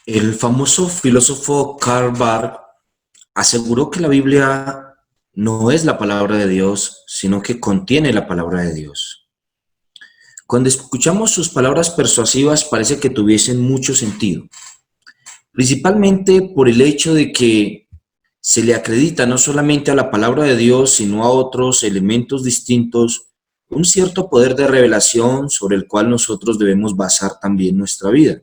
El famoso filósofo Karl Barth aseguró que la Biblia no es la palabra de Dios, sino que contiene la palabra de Dios. Cuando escuchamos sus palabras persuasivas parece que tuviesen mucho sentido, principalmente por el hecho de que se le acredita no solamente a la palabra de Dios, sino a otros elementos distintos, un cierto poder de revelación sobre el cual nosotros debemos basar también nuestra vida.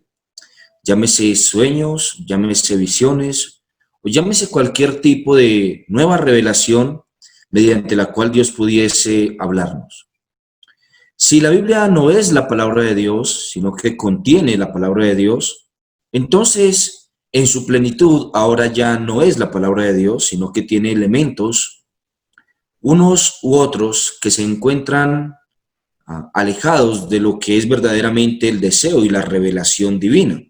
Llámese sueños, llámese visiones, o llámese cualquier tipo de nueva revelación mediante la cual Dios pudiese hablarnos. Si la Biblia no es la palabra de Dios, sino que contiene la palabra de Dios, entonces en su plenitud ahora ya no es la palabra de Dios, sino que tiene elementos, unos u otros, que se encuentran alejados de lo que es verdaderamente el deseo y la revelación divina.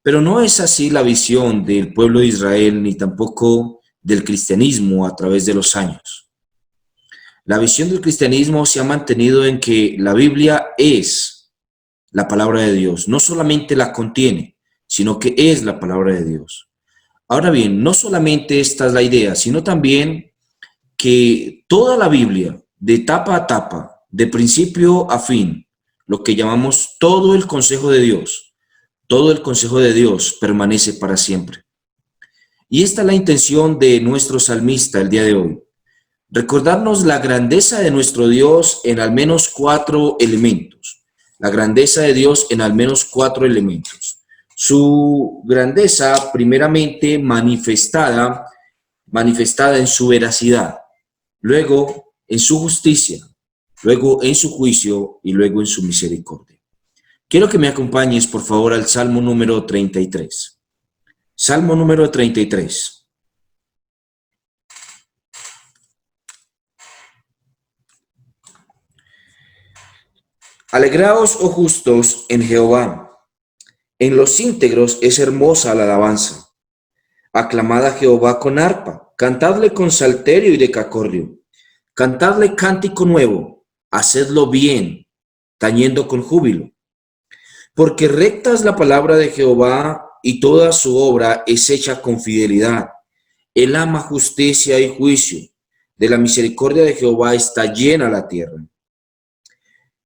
Pero no es así la visión del pueblo de Israel ni tampoco del cristianismo a través de los años. La visión del cristianismo se ha mantenido en que la Biblia es la palabra de Dios, no solamente la contiene, sino que es la palabra de Dios. Ahora bien, no solamente esta es la idea, sino también que toda la Biblia, de tapa a tapa, de principio a fin, lo que llamamos todo el consejo de Dios, todo el consejo de Dios permanece para siempre. Y esta es la intención de nuestro salmista el día de hoy. Recordarnos la grandeza de nuestro Dios en al menos 4 elementos. La grandeza de Dios en al menos 4 elementos. Su grandeza primeramente manifestada en su veracidad, luego en su justicia, luego en su juicio y luego en su misericordia. Quiero que me acompañes, por favor, al Salmo número 33. Salmo número 33. Alegraos, oh justos, en Jehová. En los íntegros es hermosa la alabanza. Aclamad a Jehová con arpa, cantadle con salterio y decacordio. Cantadle cántico nuevo, hacedlo bien, tañendo con júbilo. Porque recta es la palabra de Jehová y toda su obra es hecha con fidelidad. Él ama justicia y juicio. De la misericordia de Jehová está llena la tierra.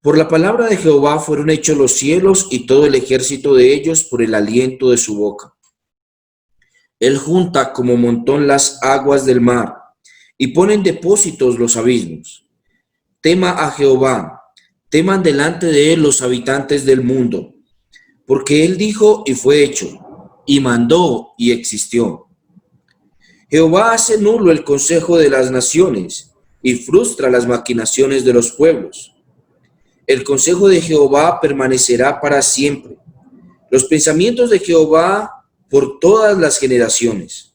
Por la palabra de Jehová fueron hechos los cielos y todo el ejército de ellos por el aliento de su boca. Él junta como montón las aguas del mar y pone en depósitos los abismos. Tema a Jehová, teman delante de él los habitantes del mundo, porque él dijo y fue hecho, y mandó y existió. Jehová hace nulo el consejo de las naciones y frustra las maquinaciones de los pueblos. El consejo de Jehová permanecerá para siempre. Los pensamientos de Jehová por todas las generaciones.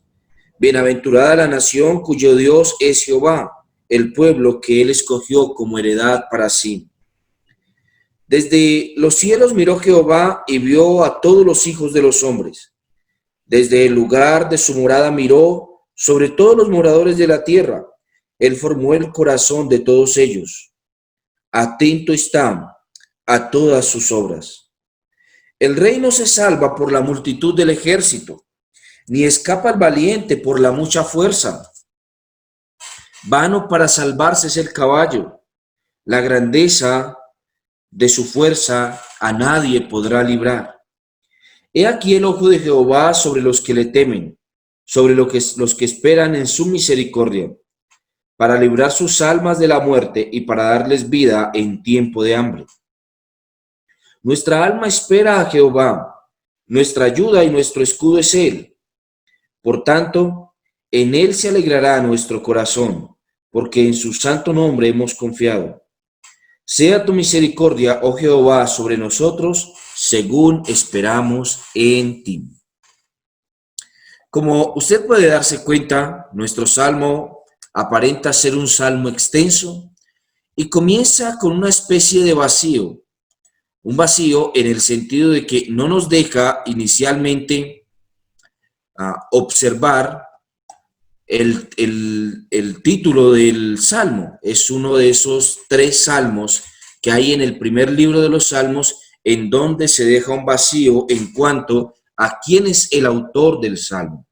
Bienaventurada la nación cuyo Dios es Jehová, el pueblo que él escogió como heredad para sí. Desde los cielos miró Jehová y vio a todos los hijos de los hombres. Desde el lugar de su morada miró sobre todos los moradores de la tierra. Él formó el corazón de todos ellos. Atento está a todas sus obras. El rey no se salva por la multitud del ejército, ni escapa el valiente por la mucha fuerza. Vano para salvarse es el caballo. La grandeza de su fuerza a nadie podrá librar. He aquí el ojo de Jehová sobre los que le temen, sobre los que esperan en su misericordia, para librar sus almas de la muerte y para darles vida en tiempo de hambre. Nuestra alma espera a Jehová, nuestra ayuda y nuestro escudo es Él. Por tanto, en Él se alegrará nuestro corazón, porque en su santo nombre hemos confiado. Sea tu misericordia, oh Jehová, sobre nosotros, según esperamos en ti. Como usted puede darse cuenta, nuestro salmo aparenta ser un salmo extenso y comienza con una especie de vacío. Un vacío en el sentido de que no nos deja inicialmente observar el título del salmo. Es uno de esos 3 salmos que hay en el primer libro de los salmos en donde se deja un vacío en cuanto a quién es el autor del salmo.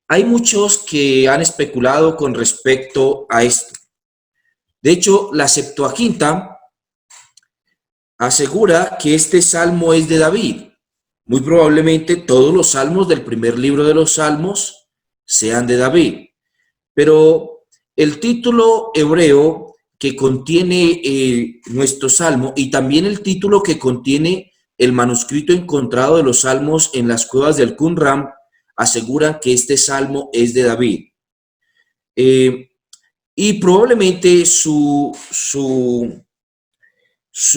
Hay muchos que han especulado con respecto a esto. De hecho, la Septuaginta asegura que este salmo es de David. Muy probablemente todos los salmos del primer libro de los salmos sean de David. Pero el título hebreo que contiene nuestro salmo y también el título que contiene el manuscrito encontrado de los salmos en las cuevas del Qumran aseguran que este salmo es de David. Y probablemente su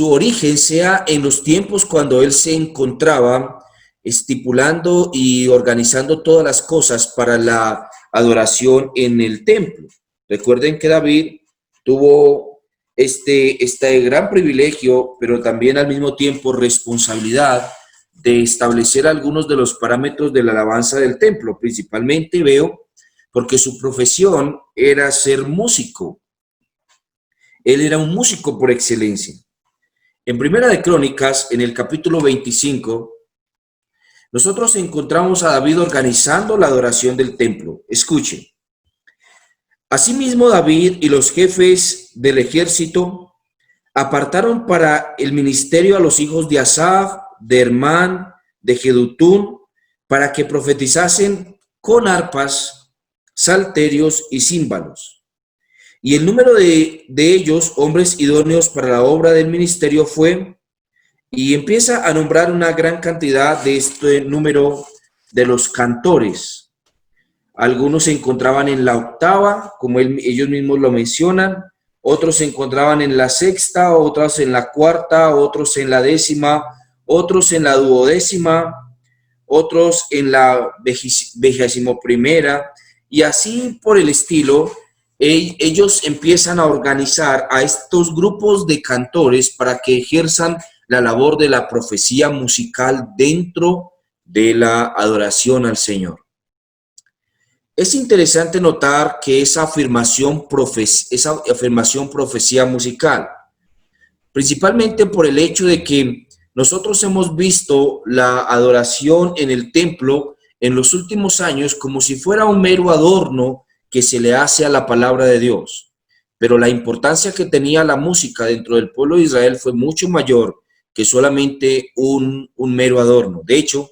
origen sea en los tiempos cuando él se encontraba estipulando y organizando todas las cosas para la adoración en el templo. Recuerden que David tuvo este gran privilegio, pero también al mismo tiempo responsabilidad de establecer algunos de los parámetros de la alabanza del templo. Principalmente veo porque su profesión era ser músico. Él era un músico por excelencia. En Primera de Crónicas, en el capítulo 25, nosotros encontramos a David organizando la adoración del templo. Escuchen. Asimismo, David y los jefes del ejército apartaron para el ministerio a los hijos de Asaf, de Hermán, de Jedutún, para que profetizasen con arpas, salterios y címbalos. Y el número de ellos, hombres idóneos para la obra del ministerio, fue, y empieza a nombrar una gran cantidad de este número de los cantores. Algunos se encontraban en la octava, como ellos mismos lo mencionan, otros se encontraban en la sexta, otros en la cuarta, otros en la décima, otros en la duodécima, otros en la 21ª, y así por el estilo. Ellos empiezan a organizar a estos grupos de cantores para que ejerzan la labor de la profecía musical dentro de la adoración al Señor. Es interesante notar que esa afirmación profecía musical, principalmente por el hecho de que nosotros hemos visto la adoración en el templo en los últimos años como si fuera un mero adorno que se le hace a la palabra de Dios. Pero la importancia que tenía la música dentro del pueblo de Israel fue mucho mayor que solamente un mero adorno. De hecho,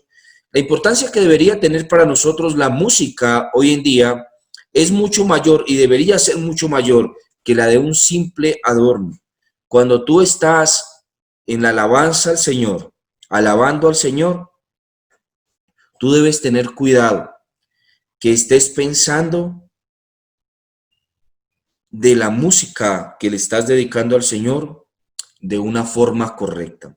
la importancia que debería tener para nosotros la música hoy en día es mucho mayor y debería ser mucho mayor que la de un simple adorno. Cuando tú estás en la alabanza al Señor, alabando al Señor, tú debes tener cuidado que estés pensando de la música que le estás dedicando al Señor de una forma correcta.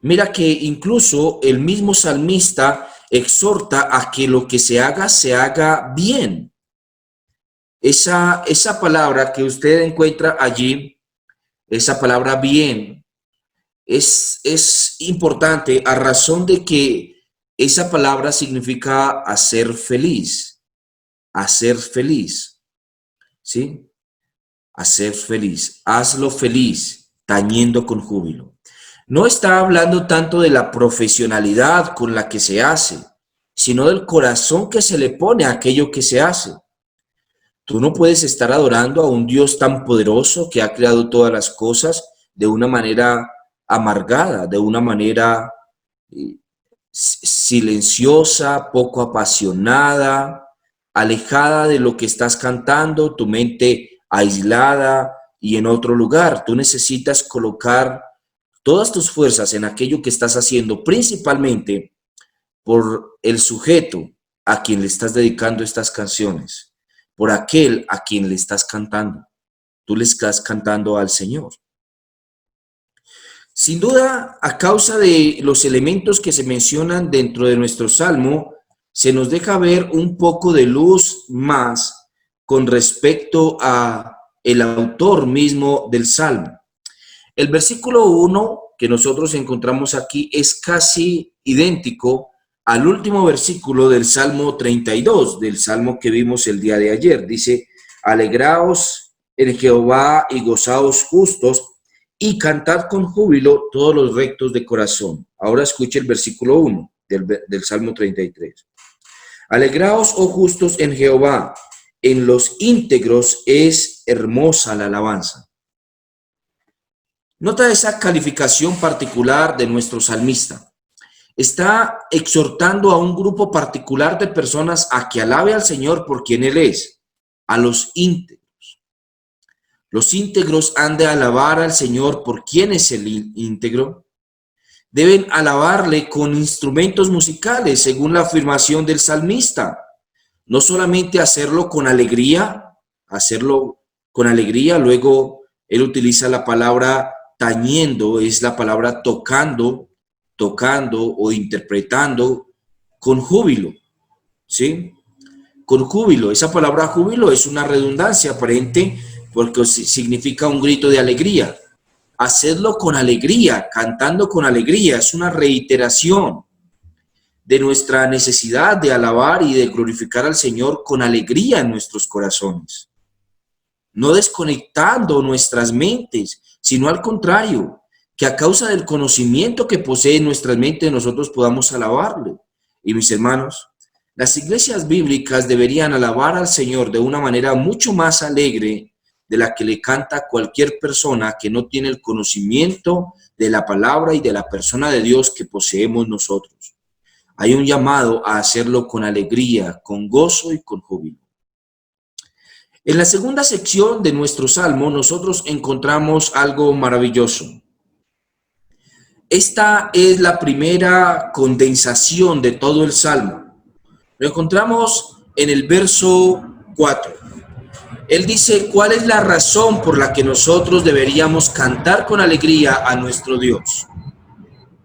Mira que incluso el mismo salmista exhorta a que lo que se haga bien. Esa palabra que usted encuentra allí, esa palabra bien, es importante a razón de que esa palabra significa hacer feliz, ¿sí? Hacer feliz, hazlo feliz, tañendo con júbilo. No está hablando tanto de la profesionalidad con la que se hace, sino del corazón que se le pone a aquello que se hace. Tú no puedes estar adorando a un Dios tan poderoso que ha creado todas las cosas de una manera amargada, de una manera silenciosa, poco apasionada, alejada de lo que estás cantando, tu mente aislada y en otro lugar. Tú necesitas colocar todas tus fuerzas en aquello que estás haciendo, principalmente por el sujeto a quien le estás dedicando estas canciones, por aquel a quien le estás cantando. Tú le estás cantando al Señor. Sin duda, a causa de los elementos que se mencionan dentro de nuestro salmo, se nos deja ver un poco de luz más con respecto a el autor mismo del salmo. El versículo 1 que nosotros encontramos aquí es casi idéntico al último versículo del Salmo 32, del Salmo que vimos el día de ayer. Dice, alegraos en Jehová y gozaos justos y cantad con júbilo todos los rectos de corazón. Ahora escuche el versículo 1. del Salmo 33. Alegraos, oh justos, en Jehová, en los íntegros es hermosa la alabanza. Nota esa calificación particular de nuestro salmista. Está exhortando a un grupo particular de personas a que alabe al Señor por quien Él es, a los íntegros. Los íntegros han de alabar al Señor por quien es el íntegro. Deben alabarle con instrumentos musicales, según la afirmación del salmista. No solamente hacerlo con alegría, luego él utiliza la palabra tañendo, es la palabra tocando o interpretando con júbilo, ¿sí? Con júbilo. Esa palabra júbilo es una redundancia aparente porque significa un grito de alegría. Hacedlo con alegría, cantando con alegría, es una reiteración de nuestra necesidad de alabar y de glorificar al Señor con alegría en nuestros corazones. No desconectando nuestras mentes, sino al contrario, que a causa del conocimiento que posee nuestras mentes nosotros podamos alabarle. Y mis hermanos, las iglesias bíblicas deberían alabar al Señor de una manera mucho más alegre de la que le canta cualquier persona que no tiene el conocimiento de la palabra y de la persona de Dios que poseemos nosotros. Hay un llamado a hacerlo con alegría, con gozo y con júbilo. En la segunda sección de nuestro salmo, nosotros encontramos algo maravilloso. Esta es la primera condensación de todo el salmo. Lo encontramos en el verso 4. Él dice, ¿cuál es la razón por la que nosotros deberíamos cantar con alegría a nuestro Dios?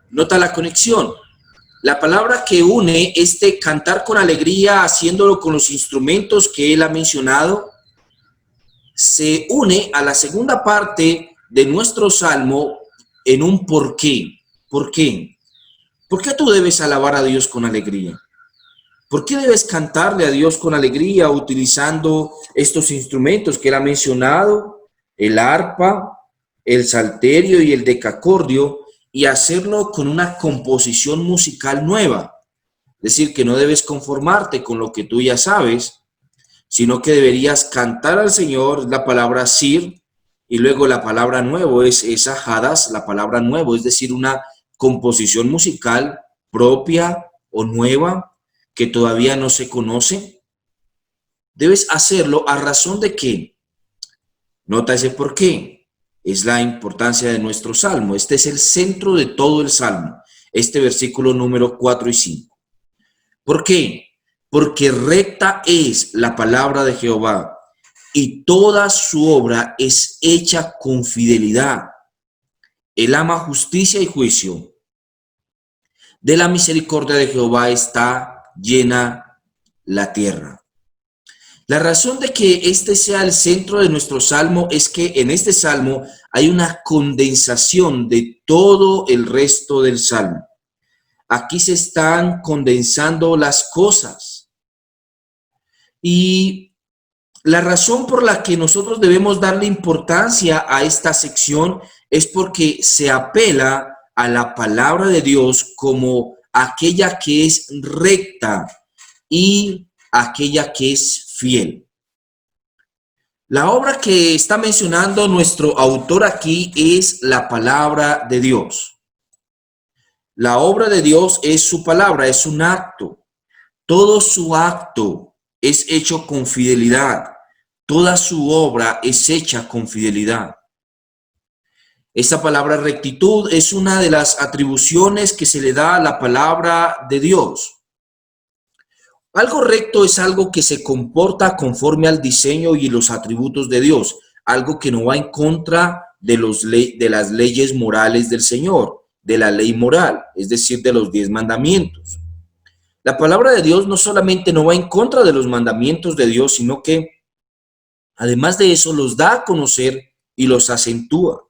Nota la conexión. La palabra que une este cantar con alegría, haciéndolo con los instrumentos que él ha mencionado, se une a la segunda parte de nuestro salmo en un por qué. ¿Por qué? ¿Por qué tú debes alabar a Dios con alegría? ¿Por qué debes cantarle a Dios con alegría utilizando estos instrumentos que él ha mencionado? El arpa, el salterio y el decacordio, y hacerlo con una composición musical nueva. Es decir, que no debes conformarte con lo que tú ya sabes, sino que deberías cantar al Señor la palabra sir, y luego la palabra nuevo es esa hadas, la palabra nuevo, es decir, una composición musical propia o nueva que todavía no se conoce. Debes hacerlo a razón de que, nota ese por qué, es la importancia de nuestro salmo. Este es el centro de todo el salmo, este versículo número 4 y 5. ¿Por qué? Porque recta es la palabra de Jehová y toda su obra es hecha con fidelidad. Él ama justicia y juicio. De la misericordia de Jehová está llena la tierra. La razón de que este sea el centro de nuestro salmo es que en este salmo hay una condensación de todo el resto del salmo. Aquí se están condensando las cosas. Y la razón por la que nosotros debemos darle importancia a esta sección es porque se apela a la palabra de Dios como aquella que es recta y aquella que es fiel. La obra que está mencionando nuestro autor aquí es la palabra de Dios. La obra de Dios es su palabra, es un acto. Todo su acto es hecho con fidelidad. Toda su obra es hecha con fidelidad. Esta palabra rectitud es una de las atribuciones que se le da a la palabra de Dios. Algo recto es algo que se comporta conforme al diseño y los atributos de Dios, algo que no va en contra de las leyes morales del Señor, de la ley moral, es decir, de los 10 mandamientos. La palabra de Dios no solamente no va en contra de los mandamientos de Dios, sino que además de eso los da a conocer y los acentúa.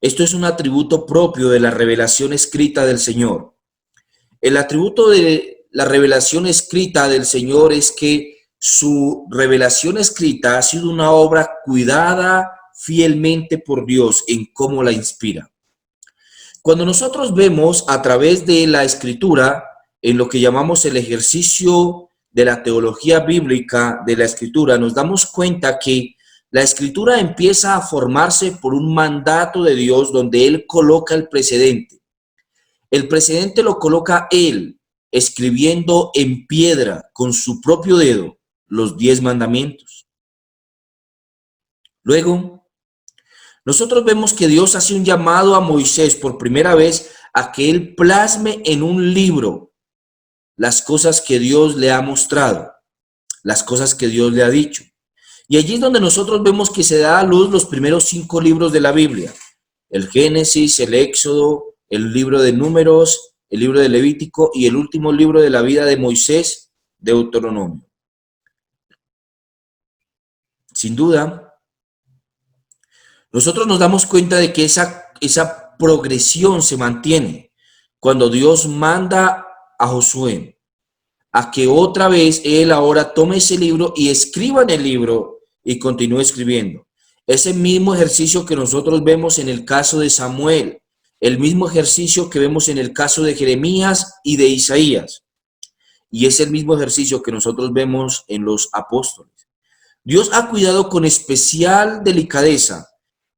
Esto es un atributo propio de la revelación escrita del Señor. El atributo de la revelación escrita del Señor es que su revelación escrita ha sido una obra cuidada fielmente por Dios en cómo la inspira. Cuando nosotros vemos a través de la Escritura, en lo que llamamos el ejercicio de la teología bíblica de la Escritura, nos damos cuenta que la Escritura empieza a formarse por un mandato de Dios donde Él coloca el precedente. El precedente lo coloca Él, escribiendo en piedra con su propio dedo los 10 mandamientos. Luego, nosotros vemos que Dios hace un llamado a Moisés por primera vez a que él plasme en un libro las cosas que Dios le ha mostrado, las cosas que Dios le ha dicho. Y allí es donde nosotros vemos que se da a luz los primeros 5 libros de la Biblia: el Génesis, el Éxodo, el libro de Números, el libro de Levítico y el último libro de la vida de Moisés, Deuteronomio. Sin duda, nosotros nos damos cuenta de que esa progresión se mantiene cuando Dios manda a Josué a que otra vez él ahora tome ese libro y escriba en el libro y continúe escribiendo. Ese mismo ejercicio que nosotros vemos en el caso de Samuel, el mismo ejercicio que vemos en el caso de Jeremías y de Isaías, y es el mismo ejercicio que nosotros vemos en los apóstoles. Dios ha cuidado con especial delicadeza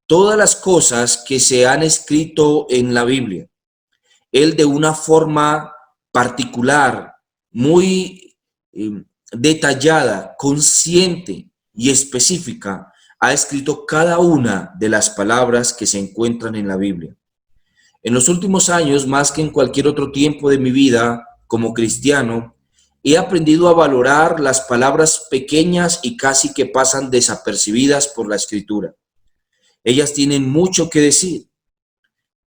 todas las cosas que se han escrito en la Biblia. Él, de una forma particular, muy detallada, consciente y específica, ha escrito cada una de las palabras que se encuentran en la Biblia. En los últimos años, más que en cualquier otro tiempo de mi vida como cristiano, he aprendido a valorar las palabras pequeñas y casi que pasan desapercibidas por la Escritura. Ellas tienen mucho que decir.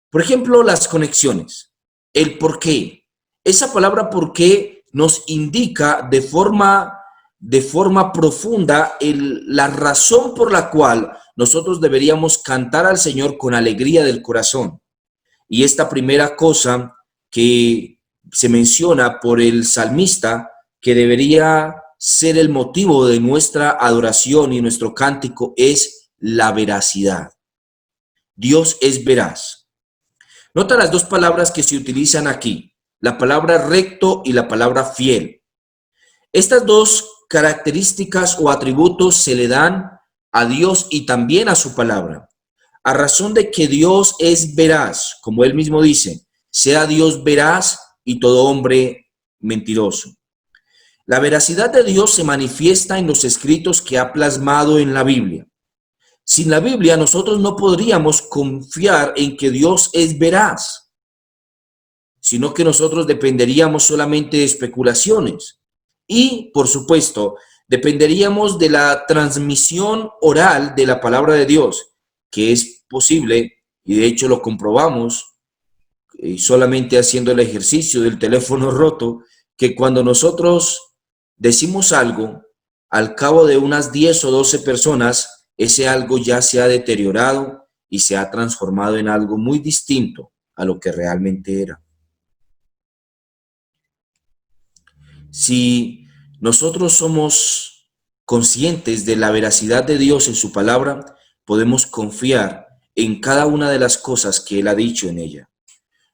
Por ejemplo, las conexiones, el por qué. Esa palabra por qué nos indica de forma profunda la razón por la cual nosotros deberíamos cantar al Señor con alegría del corazón. Y esta primera cosa que se menciona por el salmista, que debería ser el motivo de nuestra adoración y nuestro cántico, es la veracidad. Dios es veraz. Nota las 2 palabras que se utilizan aquí, la palabra recto y la palabra fiel. Estas 2 características o atributos se le dan a Dios y también a su palabra, a razón de que Dios es veraz, como él mismo dice, sea Dios veraz y todo hombre mentiroso. La veracidad de Dios se manifiesta en los escritos que ha plasmado en la Biblia. Sin la Biblia, nosotros no podríamos confiar en que Dios es veraz, sino que nosotros dependeríamos solamente de especulaciones. Y, por supuesto, dependeríamos de la transmisión oral de la palabra de Dios, que es posible, y de hecho lo comprobamos, solamente haciendo el ejercicio del teléfono roto, que cuando nosotros decimos algo, al cabo de unas 10 o 12 personas, ese algo ya se ha deteriorado y se ha transformado en algo muy distinto a lo que realmente era. Si nosotros somos conscientes de la veracidad de Dios en su palabra, podemos confiar en cada una de las cosas que Él ha dicho en ella.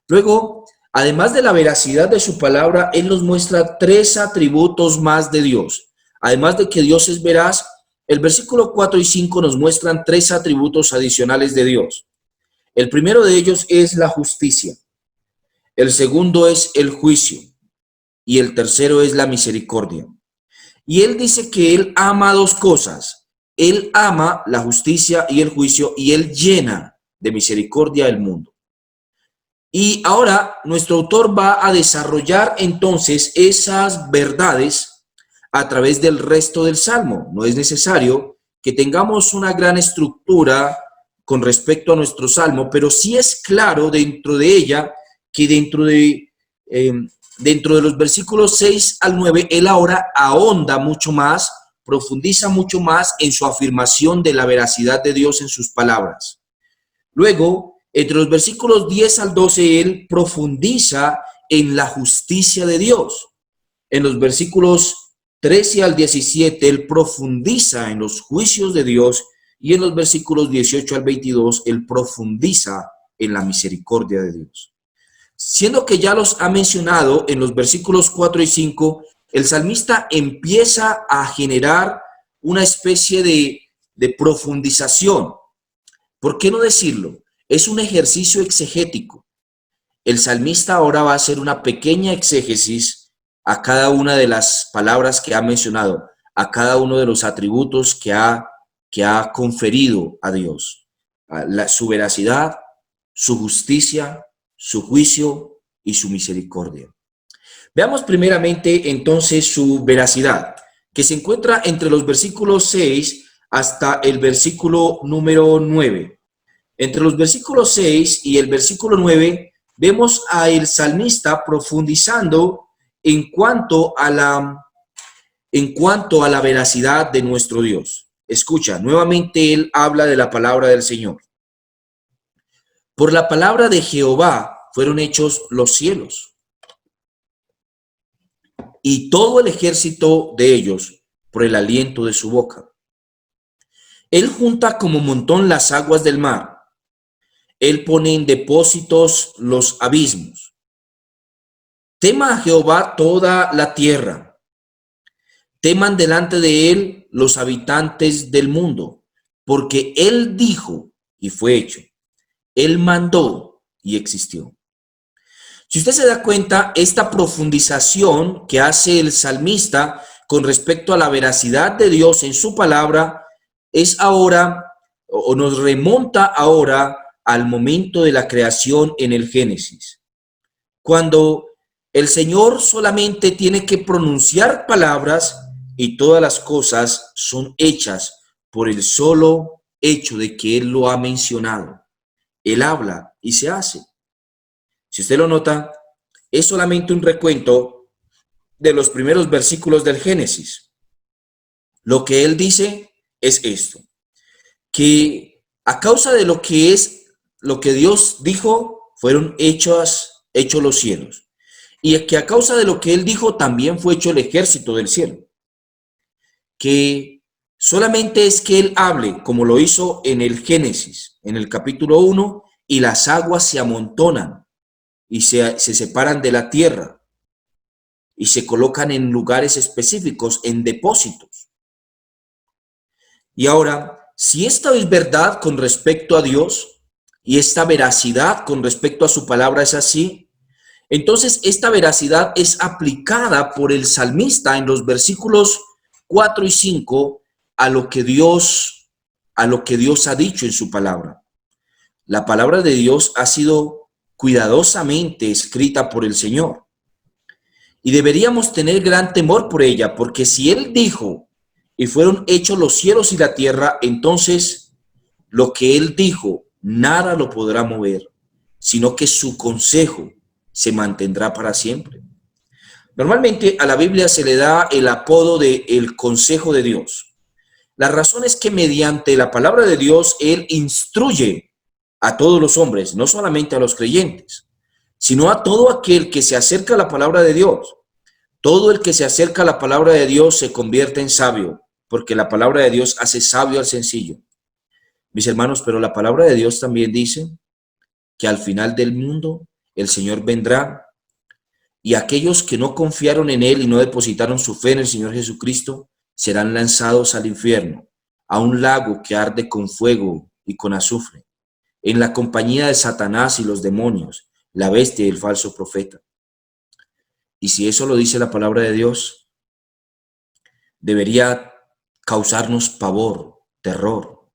Luego, además de la veracidad de su palabra, Él nos muestra 3 atributos más de Dios. Además de que Dios es veraz, el versículo 4 y 5 nos muestran 3 atributos adicionales de Dios. El primero de ellos es la justicia. El segundo es el juicio. Y el tercero es la misericordia. Y Él dice que Él ama 2 cosas. Él ama la justicia y el juicio, y Él llena de misericordia el mundo. Y ahora nuestro autor va a desarrollar entonces esas verdades a través del resto del Salmo. No es necesario que tengamos una gran estructura con respecto a nuestro Salmo, pero sí es claro dentro de ella que dentro de los versículos 6 al 9, él ahora ahonda mucho más, profundiza mucho más en su afirmación de la veracidad de Dios en sus palabras. Luego, entre los versículos 10 al 12, él profundiza en la justicia de Dios. En los versículos 13 al 17, él profundiza en los juicios de Dios, y en los versículos 18 al 22, él profundiza en la misericordia de Dios. Siendo que ya los ha mencionado en los versículos 4 y 5, el salmista empieza a generar una especie de profundización. ¿Por qué no decirlo? Es un ejercicio exegético. El salmista ahora va a hacer una pequeña exégesis a cada una de las palabras que ha mencionado, a cada uno de los atributos que ha conferido a Dios. Su veracidad, su justicia, su juicio y su misericordia. Veamos primeramente entonces su veracidad, que se encuentra entre los versículos 6 hasta el versículo número 9. Entre los versículos 6 y el versículo 9 vemos al salmista profundizando en cuanto a la veracidad de nuestro Dios. Escucha, nuevamente él habla de la palabra del Señor. Por la palabra de Jehová fueron hechos los cielos, y todo el ejército de ellos por el aliento de su boca. Él junta como montón las aguas del mar. Él pone en depósitos los abismos. Tema a Jehová toda la tierra. Teman delante de él los habitantes del mundo, porque él dijo y fue hecho. Él mandó y existió. Si usted se da cuenta, esta profundización que hace el salmista con respecto a la veracidad de Dios en su palabra es ahora, o nos remonta ahora al momento de la creación en el Génesis, cuando el Señor solamente tiene que pronunciar palabras y todas las cosas son hechas por el solo hecho de que Él lo ha mencionado. Él habla y se hace. Si usted lo nota, es solamente un recuento de los primeros versículos del Génesis. Lo que Él dice es esto, que a causa de lo que Dios dijo, fueron hechos los cielos. Y que a causa de lo que Él dijo, también fue hecho el ejército del cielo. Que solamente es que Él hable, como lo hizo en el Génesis, en el capítulo 1, y las aguas se amontonan y se separan de la tierra y se colocan en lugares específicos, en depósitos. Y ahora, si esta es verdad con respecto a Dios y esta veracidad con respecto a su palabra es así, entonces esta veracidad es aplicada por el salmista en los versículos 4 y 5 a lo que Dios ha dicho en su palabra. La palabra de Dios ha sido cuidadosamente escrita por el Señor y deberíamos tener gran temor por ella, porque si Él dijo y fueron hechos los cielos y la tierra, entonces lo que Él dijo nada lo podrá mover, sino que su consejo se mantendrá para siempre. Normalmente a la Biblia se le da el apodo de el consejo de Dios. La razón es que mediante la palabra de Dios, Él instruye a todos los hombres, no solamente a los creyentes, sino a todo aquel que se acerca a la palabra de Dios. Todo el que se acerca a la palabra de Dios se convierte en sabio, porque la palabra de Dios hace sabio al sencillo. Mis hermanos, pero la palabra de Dios también dice que al final del mundo el Señor vendrá y aquellos que no confiaron en Él y no depositaron su fe en el Señor Jesucristo serán lanzados al infierno, a un lago que arde con fuego y con azufre, en la compañía de Satanás y los demonios, la bestia y el falso profeta. Y si eso lo dice la palabra de Dios, debería causarnos pavor, terror,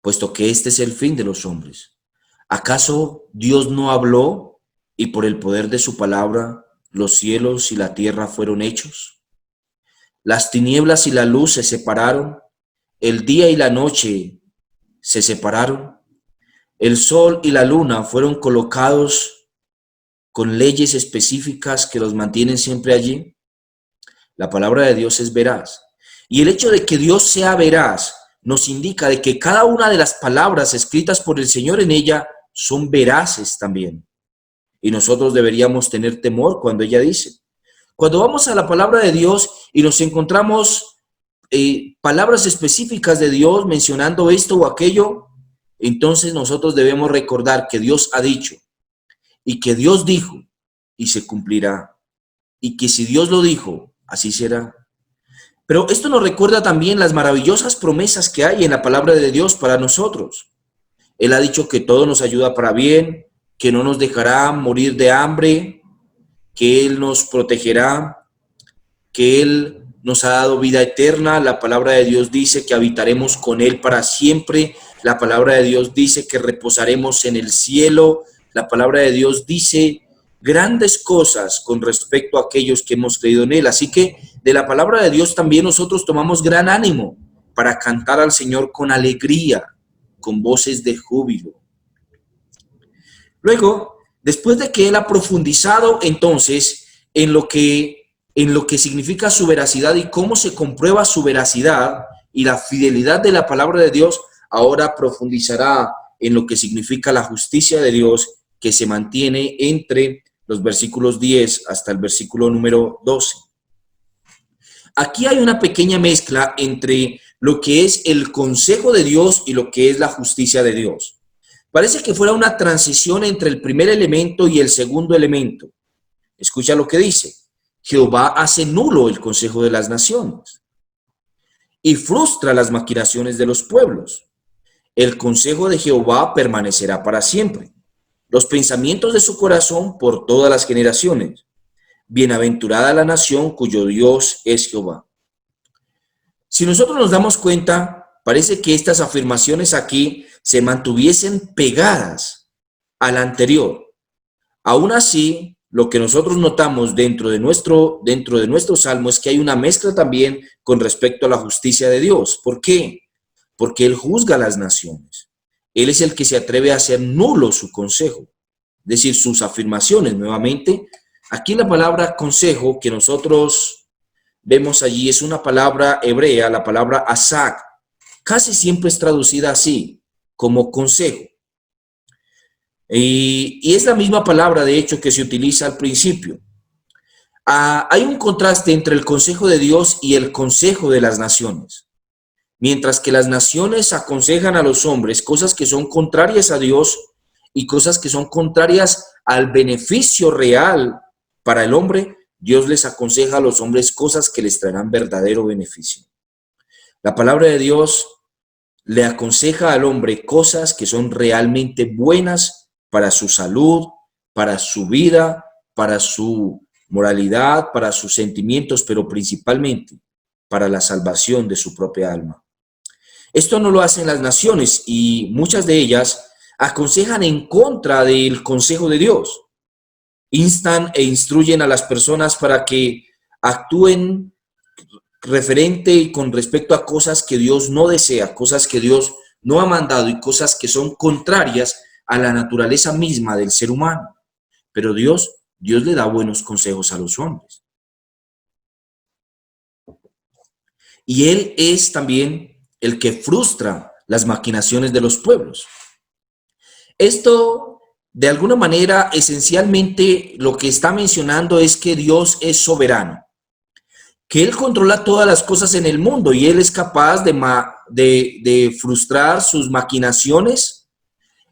puesto que este es el fin de los hombres. ¿Acaso Dios no habló y por el poder de su palabra los cielos y la tierra fueron hechos? Las tinieblas y la luz se separaron, el día y la noche se separaron, el sol y la luna fueron colocados con leyes específicas que los mantienen siempre allí. La palabra de Dios es veraz. Y el hecho de que Dios sea veraz nos indica de que cada una de las palabras escritas por el Señor en ella son veraces también. Y nosotros deberíamos tener temor cuando ella dice. Cuando vamos a la palabra de Dios y nos encontramos palabras específicas de Dios mencionando esto o aquello, entonces nosotros debemos recordar que Dios ha dicho y que Dios dijo y se cumplirá. Y que si Dios lo dijo, así será. Pero esto nos recuerda también las maravillosas promesas que hay en la palabra de Dios para nosotros. Él ha dicho que todo nos ayuda para bien, que no nos dejará morir de hambre, que Él nos protegerá, que Él nos ha dado vida eterna. La palabra de Dios dice que habitaremos con Él para siempre. La palabra de Dios dice que reposaremos en el cielo. La palabra de Dios dice grandes cosas con respecto a aquellos que hemos creído en Él. Así que de la palabra de Dios también nosotros tomamos gran ánimo para cantar al Señor con alegría, con voces de júbilo. Luego, después de que Él ha profundizado entonces en lo que significa su veracidad y cómo se comprueba su veracidad y la fidelidad de la palabra de Dios, ahora profundizará en lo que significa la justicia de Dios que se mantiene entre los versículos 10 hasta el versículo número 12. Aquí hay una pequeña mezcla entre lo que es el consejo de Dios y lo que es la justicia de Dios. Parece que fuera una transición entre el primer elemento y el segundo elemento. Escucha lo que dice. Jehová hace nulo el consejo de las naciones y frustra las maquinaciones de los pueblos. El consejo de Jehová permanecerá para siempre. Los pensamientos de su corazón por todas las generaciones. Bienaventurada la nación cuyo Dios es Jehová. Si nosotros nos damos cuenta, parece que estas afirmaciones aquí se mantuviesen pegadas a la anterior. Aún así, lo que nosotros notamos dentro de nuestro salmo es que hay una mezcla también con respecto a la justicia de Dios. ¿Por qué? Porque Él juzga a las naciones. Él es el que se atreve a hacer nulo su consejo, es decir, sus afirmaciones. Nuevamente, aquí la palabra consejo que nosotros vemos allí es una palabra hebrea, la palabra asak. Casi siempre es traducida así, como consejo. Y es la misma palabra, de hecho, que se utiliza al principio. Hay un contraste entre el consejo de Dios y el consejo de las naciones. Mientras que las naciones aconsejan a los hombres cosas que son contrarias a Dios y cosas que son contrarias al beneficio real para el hombre, Dios les aconseja a los hombres cosas que les traerán verdadero beneficio. La palabra de Dios le aconseja al hombre cosas que son realmente buenas para su salud, para su vida, para su moralidad, para sus sentimientos, pero principalmente para la salvación de su propia alma. Esto no lo hacen las naciones y muchas de ellas aconsejan en contra del consejo de Dios. Instan e instruyen a las personas para que actúen referente y con respecto a cosas que Dios no desea, cosas que Dios no ha mandado y cosas que son contrarias a la naturaleza misma del ser humano. Pero Dios le da buenos consejos a los hombres. Y Él es también el que frustra las maquinaciones de los pueblos. Esto, de alguna manera, esencialmente lo que está mencionando es que Dios es soberano, que Él controla todas las cosas en el mundo y Él es capaz de frustrar sus maquinaciones.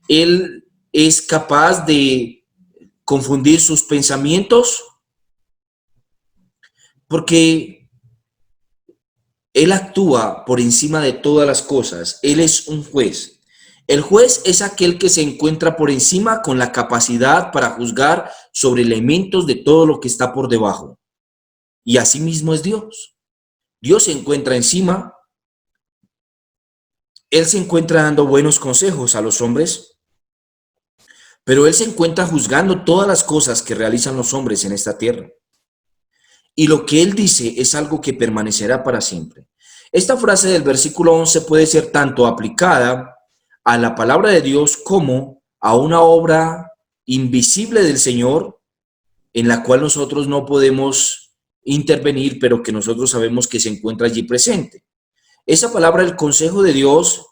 Él es capaz de confundir sus pensamientos porque Él actúa por encima de todas las cosas. Él es un juez. El juez es aquel que se encuentra por encima con la capacidad para juzgar sobre elementos de todo lo que está por debajo. Y así mismo es Dios. Dios se encuentra encima. Él se encuentra dando buenos consejos a los hombres, pero Él se encuentra juzgando todas las cosas que realizan los hombres en esta tierra. Y lo que Él dice es algo que permanecerá para siempre. Esta frase del versículo 11 puede ser tanto aplicada a la palabra de Dios como a una obra invisible del Señor en la cual nosotros no podemos intervenir, pero que nosotros sabemos que se encuentra allí presente. Esa palabra, el consejo de Dios,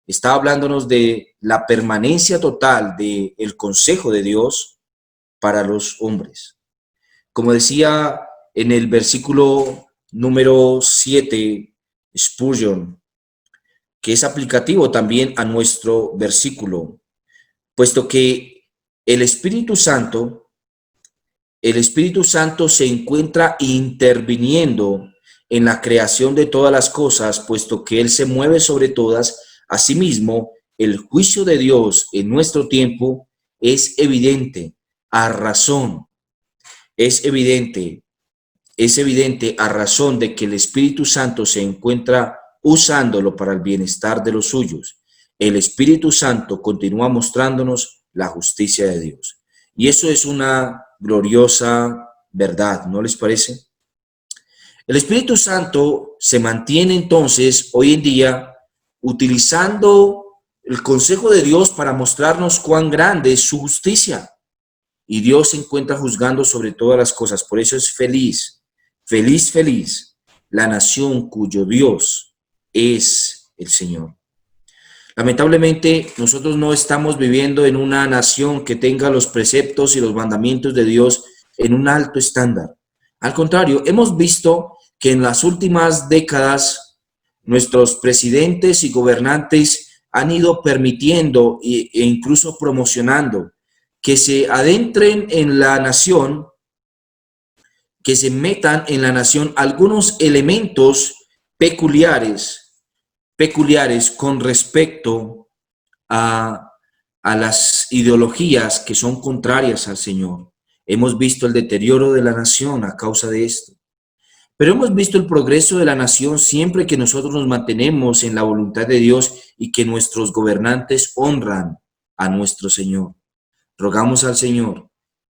está hablándonos de la permanencia total del consejo de Dios para los hombres. Como decía en el versículo número 7, Spurgeon, que es aplicativo también a nuestro versículo, puesto que el Espíritu Santo, el Espíritu Santo se encuentra interviniendo en la creación de todas las cosas, puesto que Él se mueve sobre todas. Asimismo, el juicio de Dios en nuestro tiempo es evidente, a razón, es evidente a razón de que el Espíritu Santo se encuentra usándolo para el bienestar de los suyos. El Espíritu Santo continúa mostrándonos la justicia de Dios. Y eso es una gloriosa verdad, ¿no les parece? El Espíritu Santo se mantiene entonces hoy en día utilizando el consejo de Dios para mostrarnos cuán grande es su justicia. Y Dios se encuentra juzgando sobre todas las cosas. Por eso es feliz, feliz, feliz la nación cuyo Dios es el Señor. Lamentablemente, nosotros no estamos viviendo en una nación que tenga los preceptos y los mandamientos de Dios en un alto estándar. Al contrario, hemos visto que en las últimas décadas nuestros presidentes y gobernantes han ido permitiendo e incluso promocionando que se adentren en la nación, que se metan en la nación algunos elementos peculiares con respecto a las ideologías que son contrarias al Señor. Hemos visto el deterioro de la nación a causa de esto. Pero hemos visto el progreso de la nación siempre que nosotros nos mantenemos en la voluntad de Dios y que nuestros gobernantes honran a nuestro Señor. Rogamos al Señor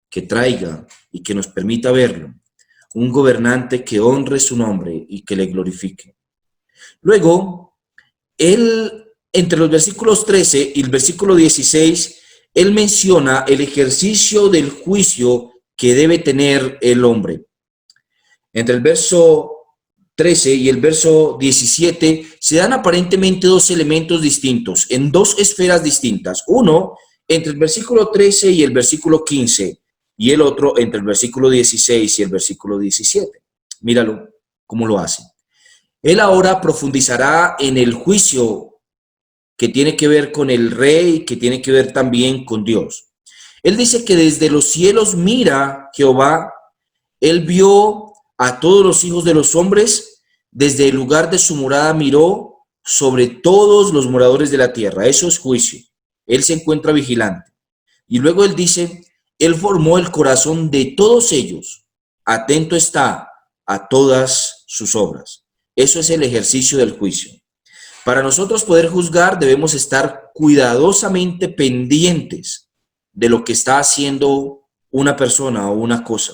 que traiga y que nos permita verlo, un gobernante que honre su nombre y que le glorifique. Luego, él, entre los versículos 13 y el versículo 16, él menciona el ejercicio del juicio que debe tener el hombre. Entre el verso 13 y el verso 17 se dan aparentemente dos elementos distintos, en dos esferas distintas. Uno, entre el versículo 13 y el versículo 15, y el otro entre el versículo 16 y el versículo 17. Míralo cómo lo hace. Él ahora profundizará en el juicio que tiene que ver con el rey, que tiene que ver también con Dios. Él dice que desde los cielos mira Jehová, él vio a todos los hijos de los hombres, desde el lugar de su morada miró sobre todos los moradores de la tierra. Eso es juicio. Él se encuentra vigilante. Y luego él dice, él formó el corazón de todos ellos, atento está a todas sus obras. Eso es el ejercicio del juicio. Para nosotros poder juzgar debemos estar cuidadosamente pendientes de lo que está haciendo una persona o una cosa.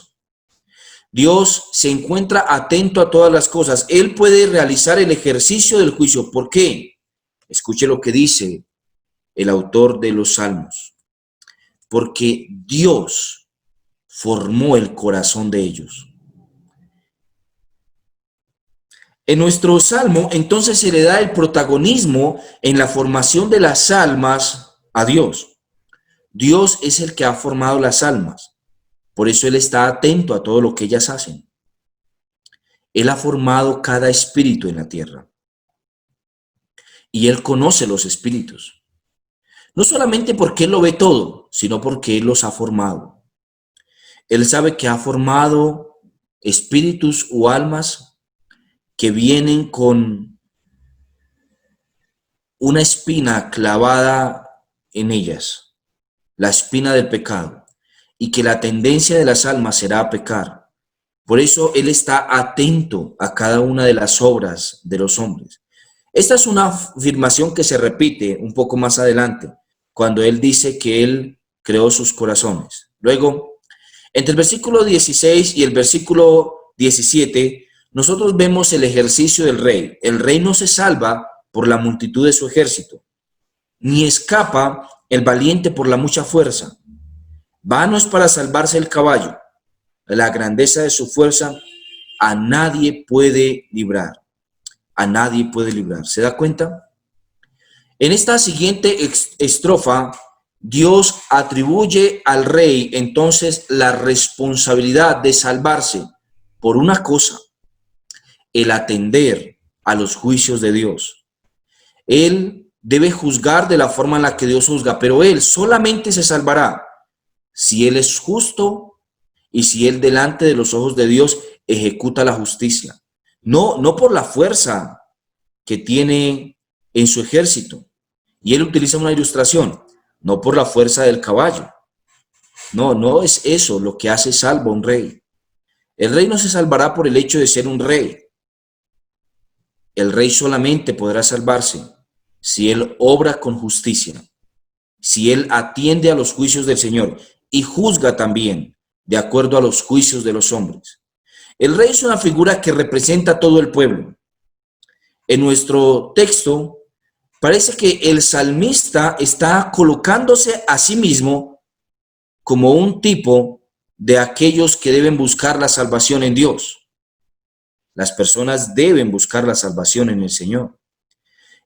Dios se encuentra atento a todas las cosas. Él puede realizar el ejercicio del juicio. ¿Por qué? Escuche lo que dice el autor de los Salmos. Porque Dios formó el corazón de ellos. En nuestro salmo, entonces se le da el protagonismo en la formación de las almas a Dios. Dios es el que ha formado las almas. Por eso Él está atento a todo lo que ellas hacen. Él ha formado cada espíritu en la tierra. Y Él conoce los espíritus. No solamente porque Él lo ve todo, sino porque Él los ha formado. Él sabe que ha formado espíritus o almas que vienen con una espina clavada en ellas, la espina del pecado, y que la tendencia de las almas será a pecar. Por eso Él está atento a cada una de las obras de los hombres. Esta es una afirmación que se repite un poco más adelante, cuando Él dice que Él creó sus corazones. Luego, entre el versículo 16 y el versículo 17, nosotros vemos el ejercicio del rey. El rey no se salva por la multitud de su ejército, ni escapa el valiente por la mucha fuerza. Vano es para salvarse el caballo. La grandeza de su fuerza a nadie puede librar. A nadie puede librar. ¿Se da cuenta? En esta siguiente estrofa, Dios atribuye al rey entonces la responsabilidad de salvarse por una cosa, el atender a los juicios de Dios. Él debe juzgar de la forma en la que Dios juzga, pero él solamente se salvará si él es justo y si él delante de los ojos de Dios ejecuta la justicia. No por la fuerza que tiene en su ejército. Y él utiliza una ilustración, no por la fuerza del caballo. No es eso lo que hace salvo a un rey. El rey no se salvará por el hecho de ser un rey. El rey solamente podrá salvarse si él obra con justicia, si él atiende a los juicios del Señor y juzga también de acuerdo a los juicios de los hombres. El rey es una figura que representa a todo el pueblo. En nuestro texto parece que el salmista está colocándose a sí mismo como un tipo de aquellos que deben buscar la salvación en Dios. Las personas deben buscar la salvación en el Señor.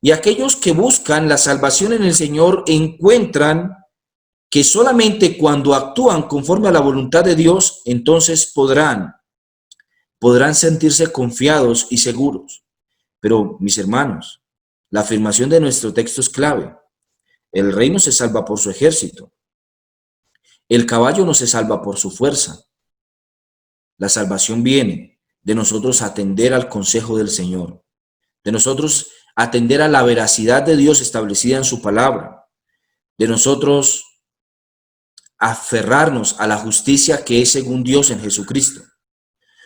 Y aquellos que buscan la salvación en el Señor encuentran que solamente cuando actúan conforme a la voluntad de Dios, entonces podrán sentirse confiados y seguros. Pero, mis hermanos, la afirmación de nuestro texto es clave. El rey no se salva por su ejército. El caballo no se salva por su fuerza. La salvación viene de nosotros atender al consejo del Señor, de nosotros atender a la veracidad de Dios establecida en su palabra, de nosotros aferrarnos a la justicia que es según Dios en Jesucristo.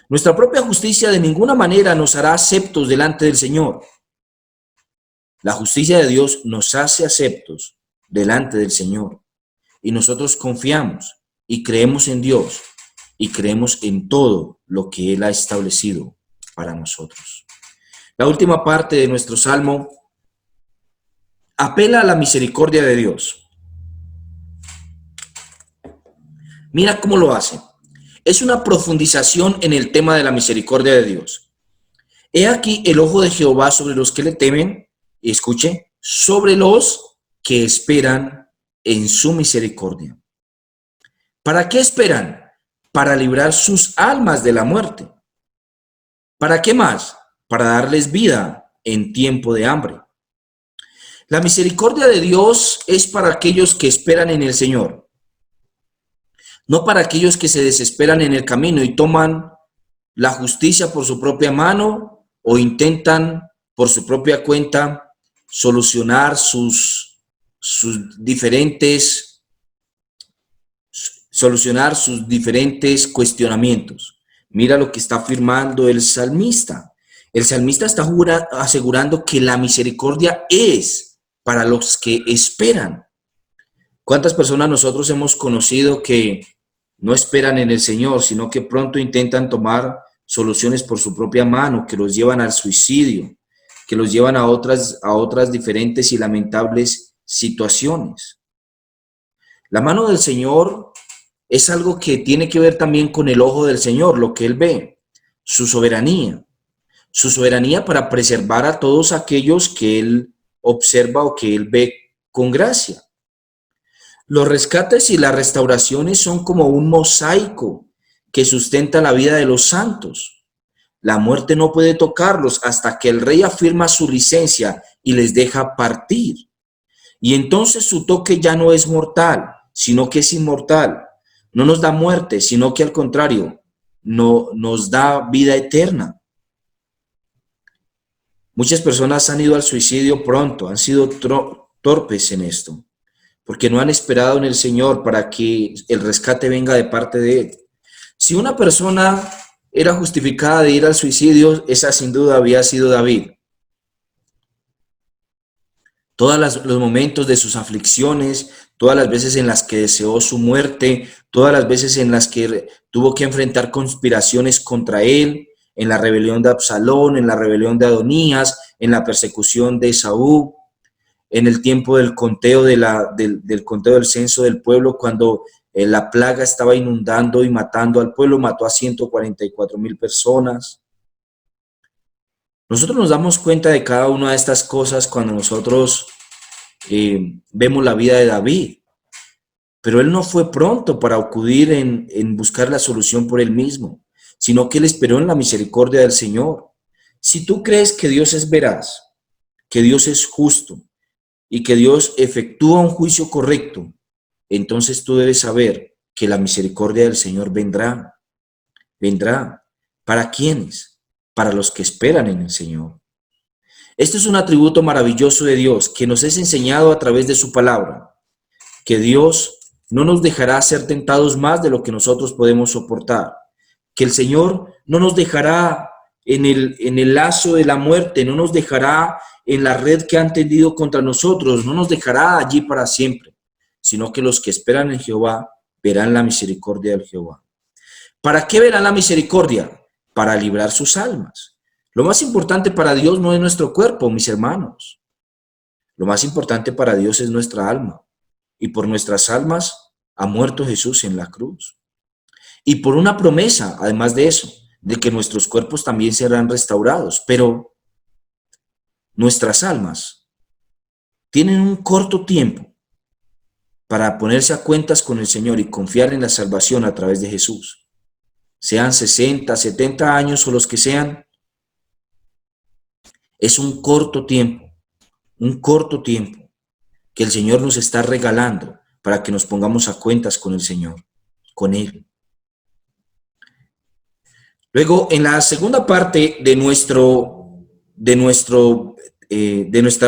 Nuestra propia justicia de ninguna manera nos hará aceptos delante del Señor. La justicia de Dios nos hace aceptos delante del Señor. Y nosotros confiamos y creemos en Dios y creemos en todo lo que Él ha establecido para nosotros. La última parte de nuestro salmo apela a la misericordia de Dios. Mira cómo lo hace. Es una profundización en el tema de la misericordia de Dios. He aquí el ojo de Jehová sobre los que le temen, y escuche, sobre los que esperan en su misericordia. ¿Para qué esperan? Para librar sus almas de la muerte. ¿Para qué más? Para darles vida en tiempo de hambre. La misericordia de Dios es para aquellos que esperan en el Señor, no para aquellos que se desesperan en el camino y toman la justicia por su propia mano o intentan por su propia cuenta solucionar sus diferentes cuestionamientos. Mira lo que está afirmando el salmista. El salmista está asegurando que la misericordia es para los que esperan. ¿Cuántas personas nosotros hemos conocido que no esperan en el Señor, sino que pronto intentan tomar soluciones por su propia mano, que los llevan al suicidio, que los llevan a otras diferentes y lamentables situaciones? La mano del Señor es algo que tiene que ver también con el ojo del Señor, lo que Él ve, su soberanía para preservar a todos aquellos que Él observa o que Él ve con gracia. Los rescates y las restauraciones son como un mosaico que sustenta la vida de los santos. La muerte no puede tocarlos hasta que el rey afirma su licencia y les deja partir. Y entonces su toque ya no es mortal, sino que es inmortal. No nos da muerte, sino que al contrario, no nos da vida eterna. Muchas personas han ido al suicidio pronto, han sido torpes en esto, porque no han esperado en el Señor para que el rescate venga de parte de Él. Si una persona era justificada de ir al suicidio, esa sin duda había sido David. Todos los momentos de sus aflicciones, todas las veces en las que deseó su muerte, todas las veces en las que tuvo que enfrentar conspiraciones contra él, en la rebelión de Absalón, en la rebelión de Adonías, en la persecución de Esaú, en el tiempo del conteo del conteo del censo del pueblo, cuando la plaga estaba inundando y matando al pueblo, mató a 144,000 personas. Nosotros nos damos cuenta de cada una de estas cosas cuando nosotros vemos la vida de David, pero él no fue pronto para acudir en buscar la solución por él mismo, sino que él esperó en la misericordia del Señor. Si tú crees que Dios es veraz, que Dios es justo y que Dios efectúa un juicio correcto, entonces tú debes saber que la misericordia del Señor vendrá. Vendrá. ¿Para quiénes? Para los que esperan en el Señor. Esto es un atributo maravilloso de Dios que nos es enseñado a través de su palabra, que Dios no nos dejará ser tentados más de lo que nosotros podemos soportar, que el Señor no nos dejará en el lazo de la muerte, no nos dejará en la red que han tendido contra nosotros, no nos dejará allí para siempre, sino que los que esperan en Jehová verán la misericordia del Jehová. ¿Para qué verán la misericordia? Para librar sus almas. Lo más importante para Dios no es nuestro cuerpo, mis hermanos. Lo más importante para Dios es nuestra alma. Y por nuestras almas ha muerto Jesús en la cruz. Y por una promesa, además de eso, de que nuestros cuerpos también serán restaurados. Pero nuestras almas tienen un corto tiempo para ponerse a cuentas con el Señor y confiar en la salvación a través de Jesús. Sean 60, 70 años o los que sean, es un corto tiempo que el Señor nos está regalando para que nos pongamos a cuentas con el Señor, con Él. Luego, en la segunda parte de nuestra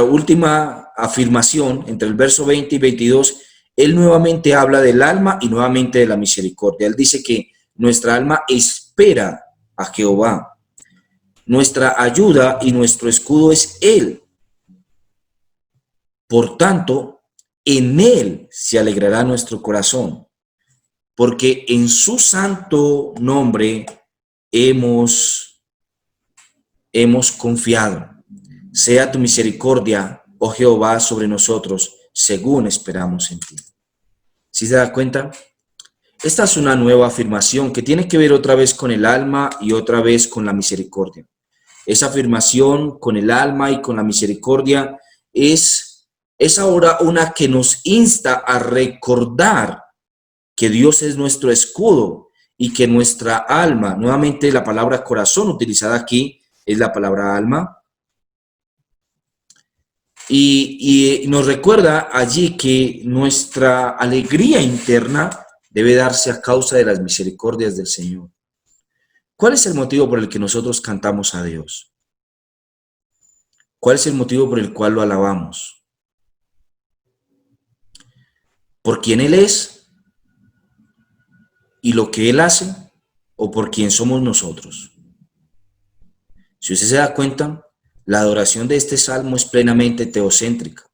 última afirmación, entre el verso 20 y 22, Él nuevamente habla del alma y nuevamente de la misericordia. Él dice que nuestra alma espera a Jehová. Nuestra ayuda y nuestro escudo es Él. Por tanto, en Él se alegrará nuestro corazón, porque en su santo nombre hemos confiado. Sea tu misericordia, oh Jehová, sobre nosotros, según esperamos en ti. ¿Sí se da cuenta? Esta es una nueva afirmación que tiene que ver otra vez con el alma y otra vez con la misericordia. Esa afirmación con el alma y con la misericordia es ahora una que nos insta a recordar que Dios es nuestro escudo y que nuestra alma, nuevamente la palabra corazón utilizada aquí es la palabra alma, y nos recuerda allí que nuestra alegría interna debe darse a causa de las misericordias del Señor. ¿Cuál es el motivo por el que nosotros cantamos a Dios? ¿Cuál es el motivo por el cual lo alabamos? ¿Por quién Él es y lo que Él hace, o por quién somos nosotros? Si usted se da cuenta, la adoración de este salmo es plenamente teocéntrica,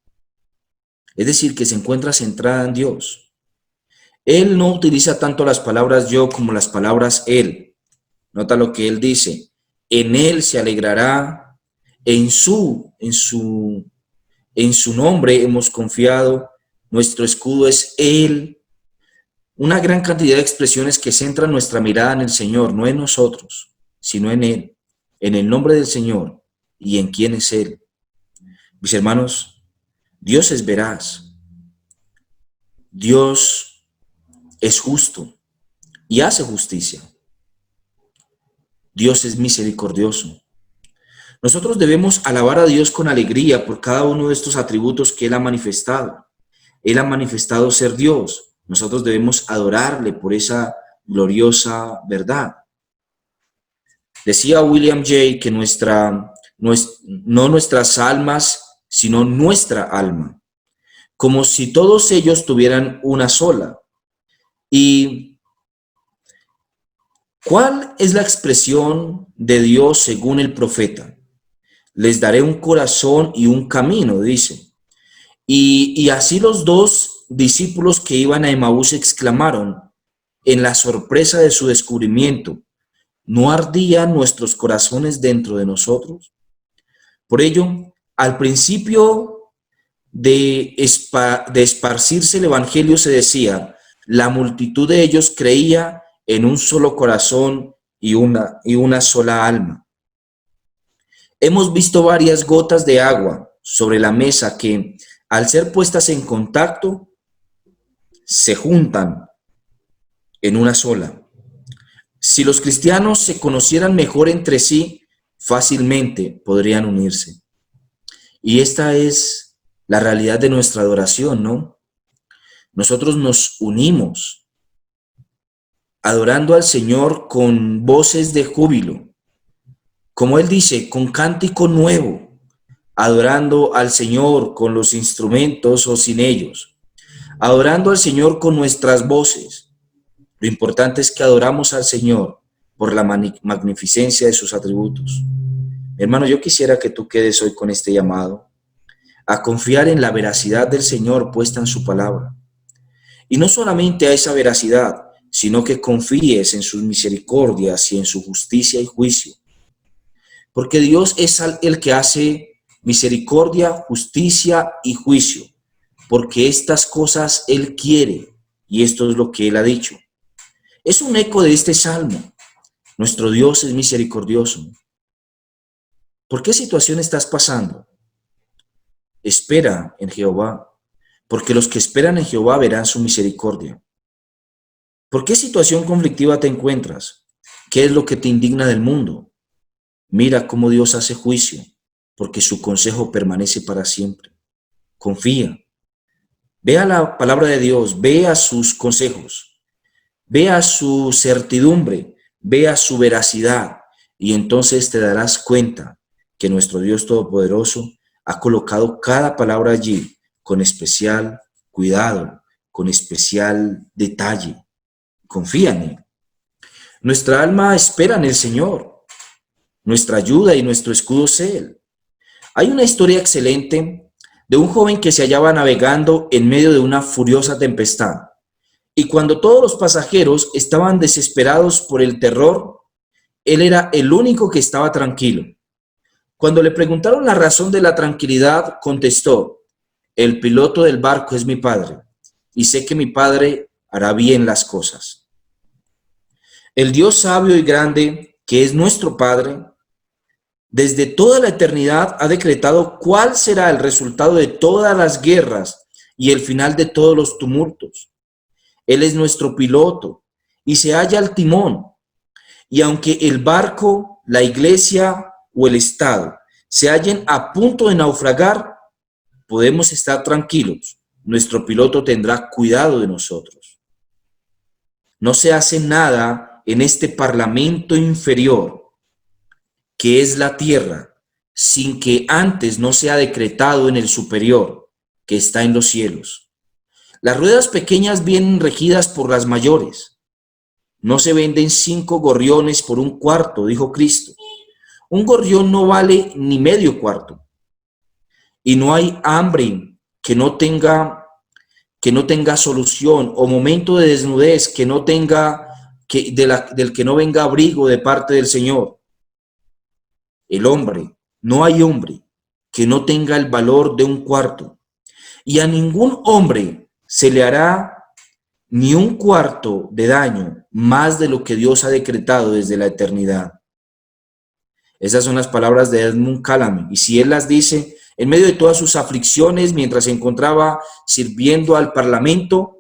es decir, que se encuentra centrada en Dios. Él no utiliza tanto las palabras yo como las palabras Él. Nota lo que Él dice: en Él se alegrará, en su nombre hemos confiado, nuestro escudo es Él. Una gran cantidad de expresiones que centran nuestra mirada en el Señor, no en nosotros, sino en Él, en el nombre del Señor y en quién es Él. Mis hermanos, Dios es veraz, Dios es justo y hace justicia. Dios es misericordioso. Nosotros debemos alabar a Dios con alegría por cada uno de estos atributos que Él ha manifestado. Él ha manifestado ser Dios. Nosotros debemos adorarle por esa gloriosa verdad. Decía William Jay que no nuestras almas, sino nuestra alma, como si todos ellos tuvieran una sola. ¿Y cuál es la expresión de Dios según el profeta? Les daré un corazón y un camino, dice. Y así los dos discípulos que iban a Emaús exclamaron en la sorpresa de su descubrimiento: ¿no ardían nuestros corazones dentro de nosotros? Por ello, al principio de esparcirse el evangelio se decía: la multitud de ellos creía en un solo corazón y una sola alma. Hemos visto varias gotas de agua sobre la mesa que, al ser puestas en contacto, se juntan en una sola. Si los cristianos se conocieran mejor entre sí, fácilmente podrían unirse. Y esta es la realidad de nuestra adoración, ¿no? Nosotros nos unimos adorando al Señor con voces de júbilo, como Él dice, con cántico nuevo, adorando al Señor con los instrumentos o sin ellos, adorando al Señor con nuestras voces. Lo importante es que adoramos al Señor por la magnificencia de sus atributos. Hermano, yo quisiera que tú quedes hoy con este llamado a confiar en la veracidad del Señor puesta en su palabra. Y no solamente a esa veracidad, sino que confíes en sus misericordias y en su justicia y juicio. Porque Dios es el que hace misericordia, justicia y juicio. Porque estas cosas Él quiere, y esto es lo que Él ha dicho. Es un eco de este salmo. Nuestro Dios es misericordioso. ¿Por qué situación estás pasando? Espera en Jehová, porque los que esperan en Jehová verán su misericordia. ¿Por qué situación conflictiva te encuentras? ¿Qué es lo que te indigna del mundo? Mira cómo Dios hace juicio, porque su consejo permanece para siempre. Confía. Vea la palabra de Dios, vea sus consejos, vea su certidumbre, vea su veracidad, y entonces te darás cuenta que nuestro Dios Todopoderoso ha colocado cada palabra allí con especial cuidado, con especial detalle. Confía en Él. Nuestra alma espera en el Señor. Nuestra ayuda y nuestro escudo es Él. Hay una historia excelente de un joven que se hallaba navegando en medio de una furiosa tempestad. Y cuando todos los pasajeros estaban desesperados por el terror, él era el único que estaba tranquilo. Cuando le preguntaron la razón de la tranquilidad, contestó: el piloto del barco es mi padre, y sé que mi padre hará bien las cosas. El Dios sabio y grande, que es nuestro Padre, desde toda la eternidad ha decretado cuál será el resultado de todas las guerras y el final de todos los tumultos. Él es nuestro piloto y se halla al timón. Y aunque el barco, la iglesia o el Estado se hallen a punto de naufragar, podemos estar tranquilos. Nuestro piloto tendrá cuidado de nosotros. No se hace nada en este parlamento inferior, que es la tierra, sin que antes no sea decretado en el superior, que está en los cielos. Las ruedas pequeñas vienen regidas por las mayores. No se venden 5 gorriones por un cuarto, dijo Cristo. Un gorrión no vale ni medio cuarto. Y no hay hambre que no tenga solución, o momento de desnudez que no tenga, del que no venga abrigo de parte del Señor. No hay hombre que no tenga el valor de un cuarto, y a ningún hombre se le hará ni un cuarto de daño más de lo que Dios ha decretado desde la eternidad. Esas son las palabras de Edmund Calamy, y si él las dice en medio de todas sus aflicciones mientras se encontraba sirviendo al parlamento,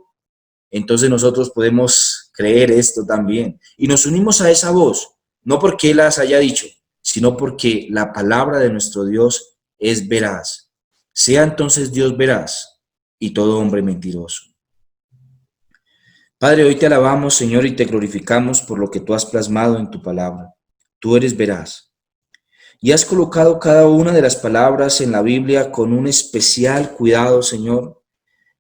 entonces nosotros podemos creer esto también. Y nos unimos a esa voz, no porque él las haya dicho, sino porque la palabra de nuestro Dios es veraz. Sea entonces Dios veraz y todo hombre mentiroso. Padre, hoy te alabamos, Señor, y te glorificamos por lo que tú has plasmado en tu palabra. Tú eres veraz. Y has colocado cada una de las palabras en la Biblia con un especial cuidado, Señor.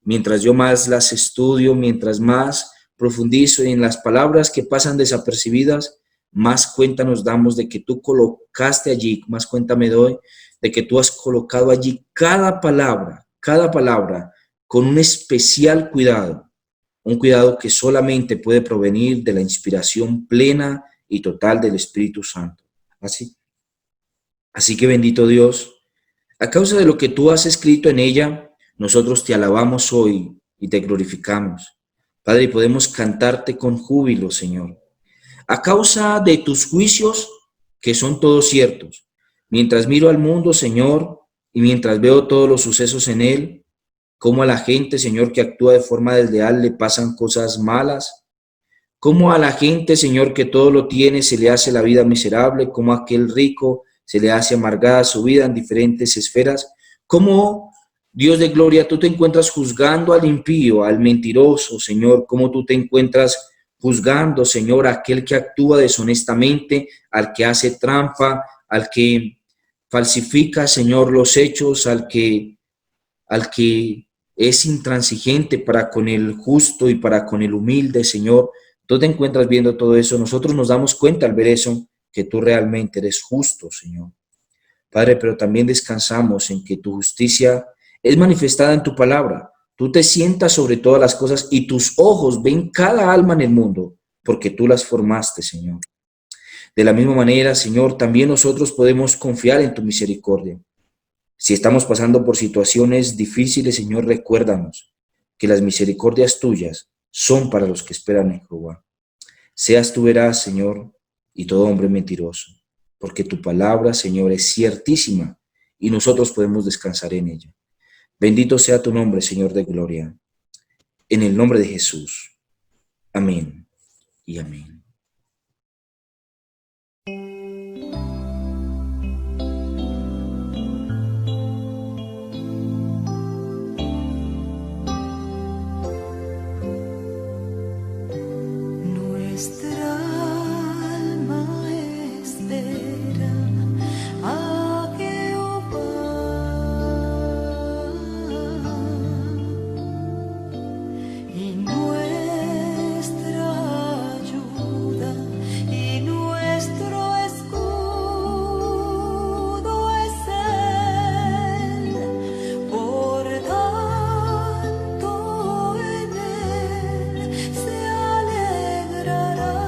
Mientras yo más las estudio, mientras más profundizo en las palabras que pasan desapercibidas, más cuenta nos damos de que tú colocaste allí, más cuenta me doy de que tú has colocado allí cada palabra, con un especial cuidado, un cuidado que solamente puede provenir de la inspiración plena y total del Espíritu Santo. Así que bendito Dios, a causa de lo que tú has escrito en ella, nosotros te alabamos hoy y te glorificamos. Padre, y podemos cantarte con júbilo, Señor. A causa de tus juicios, que son todos ciertos. Mientras miro al mundo, Señor, y mientras veo todos los sucesos en él, cómo a la gente, Señor, que actúa de forma desleal le pasan cosas malas, cómo a la gente, Señor, que todo lo tiene se le hace la vida miserable, cómo a aquel rico se le hace amargada su vida en diferentes esferas, Cómo, Dios de gloria, tú te encuentras juzgando al impío, al mentiroso, Señor. Cómo tú te encuentras juzgando, Señor, a aquel que actúa deshonestamente, al que hace trampa, al que falsifica, Señor, los hechos, al que es intransigente para con el justo y para con el humilde, Señor. Tú te encuentras viendo todo eso. Nosotros nos damos cuenta al ver eso, que tú realmente eres justo, Señor. Padre, pero también descansamos en que tu justicia es manifestada en tu palabra. Tú te sientas sobre todas las cosas y tus ojos ven cada alma en el mundo, porque tú las formaste, Señor. De la misma manera, Señor, también nosotros podemos confiar en tu misericordia. Si estamos pasando por situaciones difíciles, Señor, recuérdanos que las misericordias tuyas son para los que esperan en Jehová. Seas tú veraz, Señor, y todo hombre mentiroso, porque tu palabra, Señor, es ciertísima y nosotros podemos descansar en ella. Bendito sea tu nombre, Señor de gloria. En el nombre de Jesús. Amén y amén. Nuestra alma espera a Jehová, y nuestra ayuda y nuestro escudo es Él. Por tanto en Él se alegrará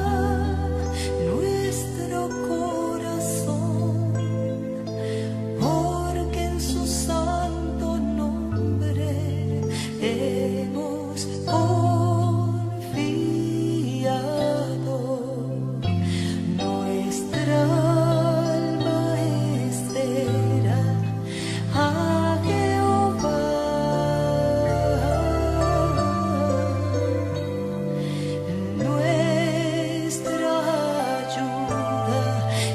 nuestro corazón, porque en su santo nombre hemos confiado. Nuestra alma espera a Jehová. Nuestra ayuda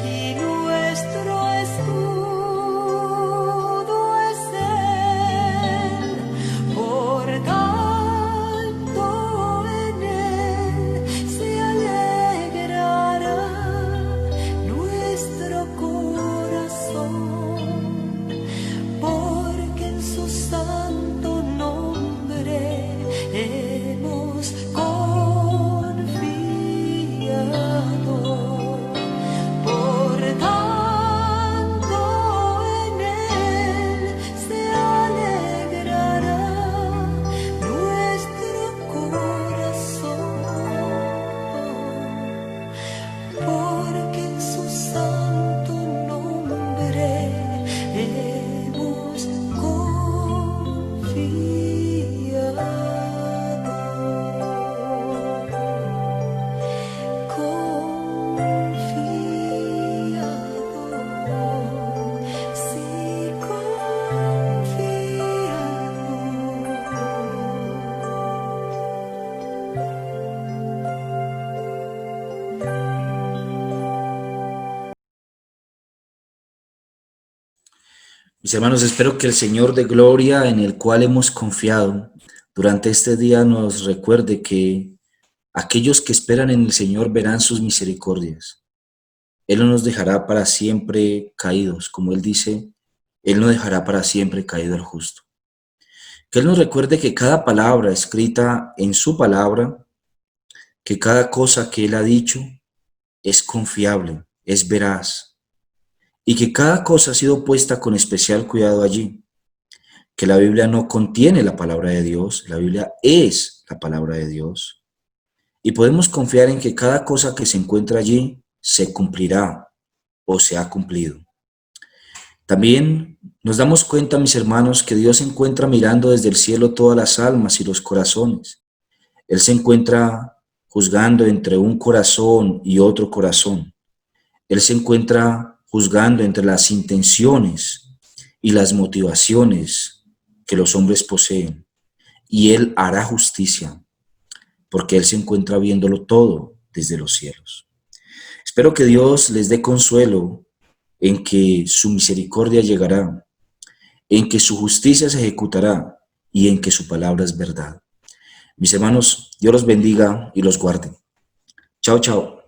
y nuestro escudo es Él. Por tanto en Él se alegrará nuestro corazón, porque en su santo nombre hemos confiado. Por tanto en Él se alegrará nuestro corazón, porque en su santo nombre hemos confiado, sí, Mis hermanos, espero que el Señor de gloria en el cual hemos confiado durante este día nos recuerde que aquellos que esperan en el Señor verán sus misericordias. Él no nos dejará para siempre caídos, como Él dice, Él no dejará para siempre caído al justo. Que Él nos recuerde que cada palabra escrita en su palabra, que cada cosa que Él ha dicho es confiable, es veraz, y que cada cosa ha sido puesta con especial cuidado allí. Que la Biblia no contiene la palabra de Dios, la Biblia es la palabra de Dios. Y podemos confiar en que cada cosa que se encuentra allí se cumplirá o se ha cumplido. También nos damos cuenta, mis hermanos, que Dios se encuentra mirando desde el cielo todas las almas y los corazones. Él se encuentra juzgando entre un corazón y otro corazón. Él se encuentra juzgando entre las intenciones y las motivaciones que los hombres poseen. Y Él hará justicia, porque Él se encuentra viéndolo todo desde los cielos. Espero que Dios les dé consuelo en que su misericordia llegará, en que su justicia se ejecutará y en que su palabra es verdad. Mis hermanos, Dios los bendiga y los guarde. Chao, chao.